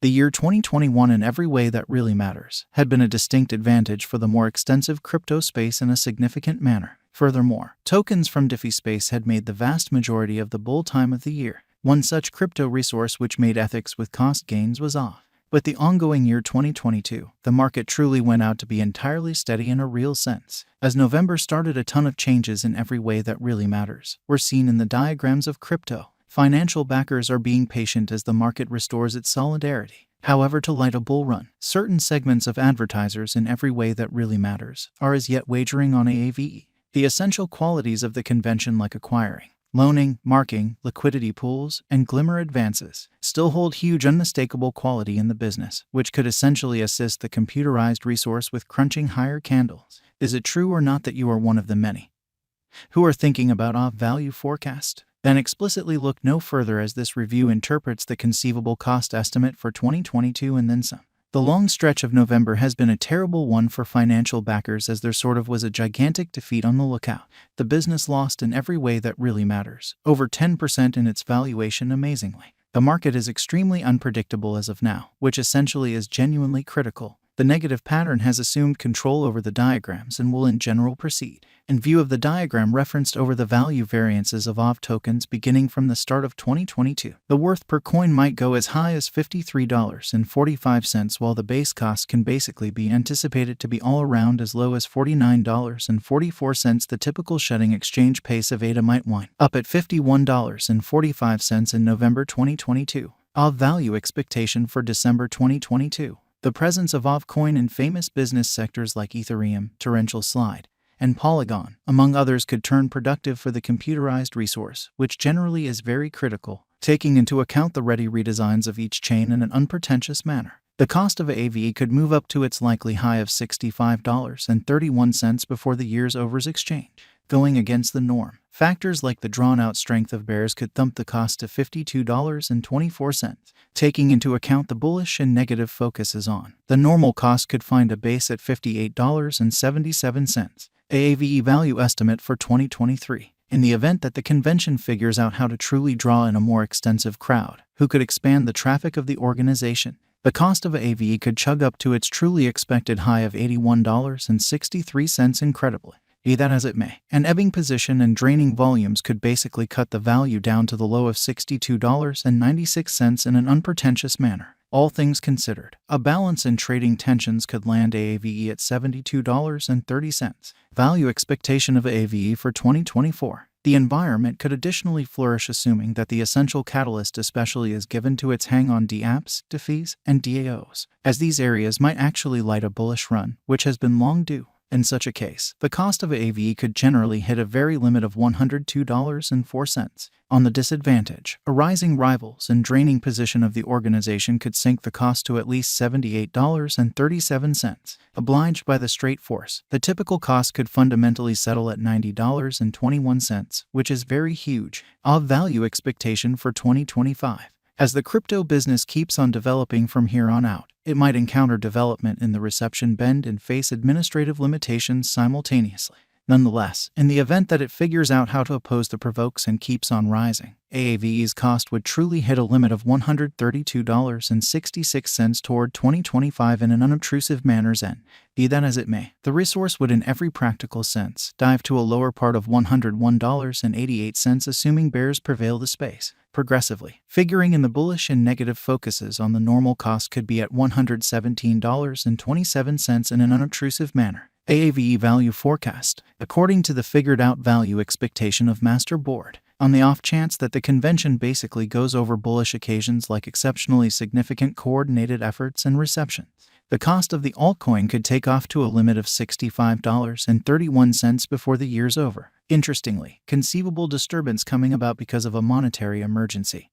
The year 2021, in every way that really matters, had been a distinct advantage for the more extensive crypto space in a significant manner. Furthermore, tokens from DeFi space had made the vast majority of the bull time of the year. One such crypto resource which made ethics with cost gains was Aave. With the ongoing year 2022, the market truly went out to be entirely steady in a real sense. As November started, a ton of changes in every way that really matters were seen in the diagrams of crypto. Financial backers are being patient as the market restores its solidarity. However, to light a bull run, certain segments of advertisers in every way that really matters are as yet wagering on Aave. The essential qualities of the convention, like acquiring, loaning, marking, liquidity pools, and glimmer advances, still hold huge unmistakable quality in the business, which could essentially assist the computerized resource with crunching higher candles. Is it true or not that you are one of the many who are thinking about Aave value forecast? Then explicitly look no further, as this review interprets the conceivable cost estimate for 2022 and then some. The long stretch of November has been a terrible one for financial backers, as there sort of was a gigantic defeat on the lookout. The business lost in every way that really matters, over 10% in its valuation amazingly. The market is extremely unpredictable as of now, which essentially is genuinely critical. The negative pattern has assumed control over the diagrams and will in general proceed. In view of the diagram referenced over the value variances of Aave tokens beginning from the start of 2022, the worth per coin might go as high as $53.45, while the base cost can basically be anticipated to be all around as low as $49.44. The typical shedding exchange pace of ADA might wind up at $51.45 in November 2022. Aave value expectation for December 2022. The presence of Aave coin in famous business sectors like Ethereum, Torrential Slide, and Polygon, among others, could turn productive for the computerized resource, which generally is very critical, taking into account the ready redesigns of each chain in an unpretentious manner. The cost of Aave could move up to its likely high of $65.31 before the year's over's exchange. Going against the norm, factors like the drawn-out strength of bears could thump the cost to $52.24. Taking into account the bullish and negative focuses on the normal cost could find a base at $58.77. Aave value estimate for 2023. In the event that the convention figures out how to truly draw in a more extensive crowd, who could expand the traffic of the organization, the cost of Aave could chug up to its truly expected high of $81.63. Incredibly, be that as it may, an ebbing position and draining volumes could basically cut the value down to the low of $62.96 in an unpretentious manner. All things considered, a balance in trading tensions could land Aave at $72.30. Value expectation of Aave for 2024. The environment could additionally flourish, assuming that the essential catalyst especially is given to its hang on dApps, DeFis, and DAOs, as these areas might actually light a bullish run, which has been long due. In such a case, the cost of Aave could generally hit a very limit of $102.04. On the disadvantage, a rising rivals and draining position of the organization could sink the cost to at least $78.37. Obliged by the straight force, the typical cost could fundamentally settle at $90.21, which is very huge. Aave value expectation for 2025. As the crypto business keeps on developing from here on out, it might encounter development in the reception bend and face administrative limitations simultaneously. Nonetheless, in the event that it figures out how to oppose the provokes and keeps on rising, Aave's cost would truly hit a limit of $132.66 toward 2025 in an unobtrusive manner. Be that as it may, the resource would in every practical sense dive to a lower part of $101.88, assuming bears prevail the space. Progressively, figuring in the bullish and negative focuses on the normal cost could be at $117.27 in an unobtrusive manner. Aave value forecast, according to the figured out value expectation of Master Board. On the off chance that the convention basically goes over bullish occasions like exceptionally significant coordinated efforts and receptions, the cost of the altcoin could take off to a limit of $65.31 before the year's over. Interestingly, conceivable disturbance coming about because of a monetary emergency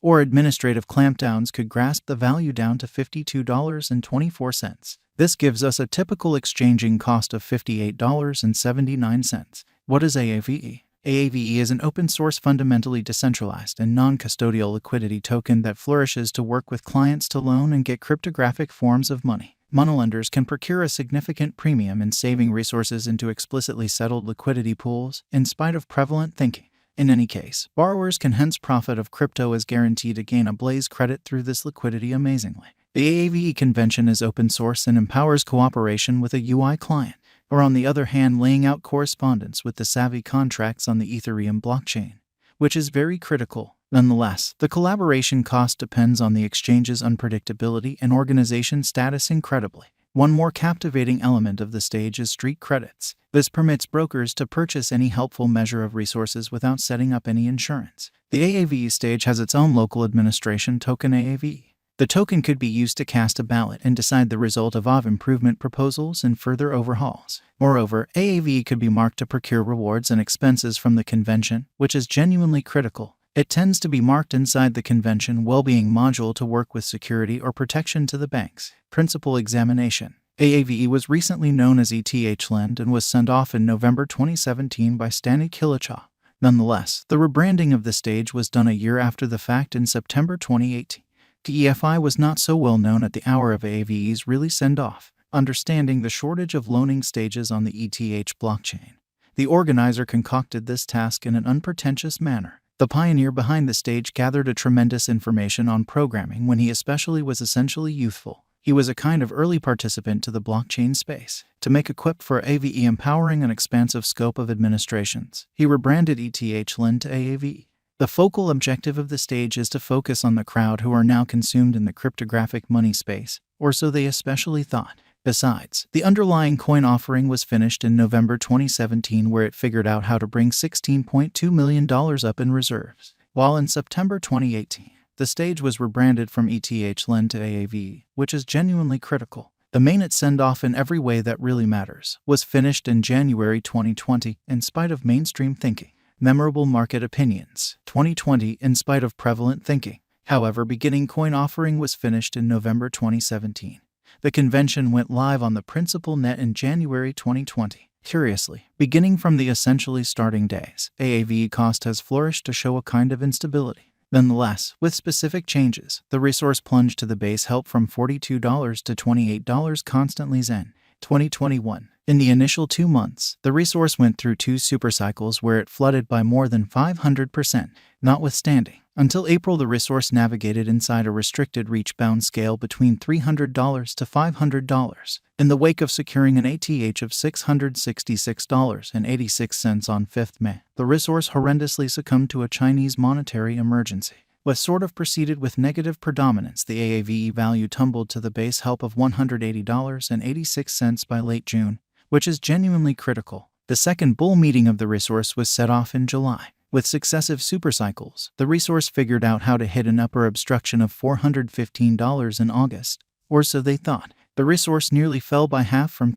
or administrative clampdowns could grasp the value down to $52.24. This gives us a typical exchanging cost of $58.79. What is Aave? Aave is an open-source, fundamentally decentralized and non-custodial liquidity token that flourishes to work with clients to loan and get cryptographic forms of money. Monolenders can procure a significant premium in saving resources into explicitly settled liquidity pools, in spite of prevalent thinking In any case, borrowers can hence profit of crypto as guaranteed to gain a blaze credit through this liquidity amazingly. The Aave convention is open source and empowers cooperation with a UI client, or on the other hand laying out correspondence with the Aave contracts on the Ethereum blockchain, which is very critical. Nonetheless, the collaboration cost depends on the exchange's unpredictability and organization status incredibly. One more captivating element of the stage is street credits. This permits brokers to purchase any helpful measure of resources without setting up any insurance. The Aave stage has its own local administration token Aave. The token could be used to cast a ballot and decide the result of Aave improvement proposals and further overhauls. Moreover, Aave could be marked to procure rewards and expenses from the convention, which is genuinely critical. It tends to be marked inside the convention well-being module to work with security or protection to the bank's principal examination. Aave was recently known as ETH-Lend and was sent off in November 2017 by Stani Kilicha. Nonetheless, the rebranding of the stage was done a year after the fact in September 2018. TEFI was not so well known at the hour of Aave's really send-off. Understanding the shortage of loaning stages on the ETH blockchain, the organizer concocted this task in an unpretentious manner. The pioneer behind the stage gathered a tremendous information on programming when he especially was essentially youthful. He was a kind of early participant to the blockchain space. To make equipped for Aave empowering an expansive scope of administrations, he rebranded ETH-Lend to Aave. The focal objective of the stage is to focus on the crowd who are now consumed in the cryptographic money space, or so they especially thought. Besides, the underlying coin offering was finished in November 2017 where it figured out how to bring $16.2 million up in reserves. While in September 2018, the stage was rebranded from ETH-Lend to Aave, which is genuinely critical. The mainnet send-off in every way that really matters was finished in January 2020 in spite of mainstream thinking. Memorable market opinions. 2020 in spite of prevalent thinking. However, beginning coin offering was finished in November 2017. The convention went live on the principal net in January 2020. Curiously, beginning from the essentially starting days, Aave cost has flourished to show a kind of instability. Nonetheless, with specific changes, the resource plunged to the base help from $42 to $28 constantly Zen. 2021. In the initial 2 months, the resource went through 2 supercycles where it flooded by more than 500%. Notwithstanding, until April the resource navigated inside a restricted reach-bound scale between $300 to $500. In the wake of securing an ATH of $666.86 on 5th May, the resource horrendously succumbed to a Chinese monetary emergency. What sort of proceeded with negative predominance, the Aave value tumbled to the base help of $180.86 by late June, which is genuinely critical. The second bull meeting of the resource was set off in July. With successive supercycles, the resource figured out how to hit an upper obstruction of $415 in August, or so they thought. The resource nearly fell by half from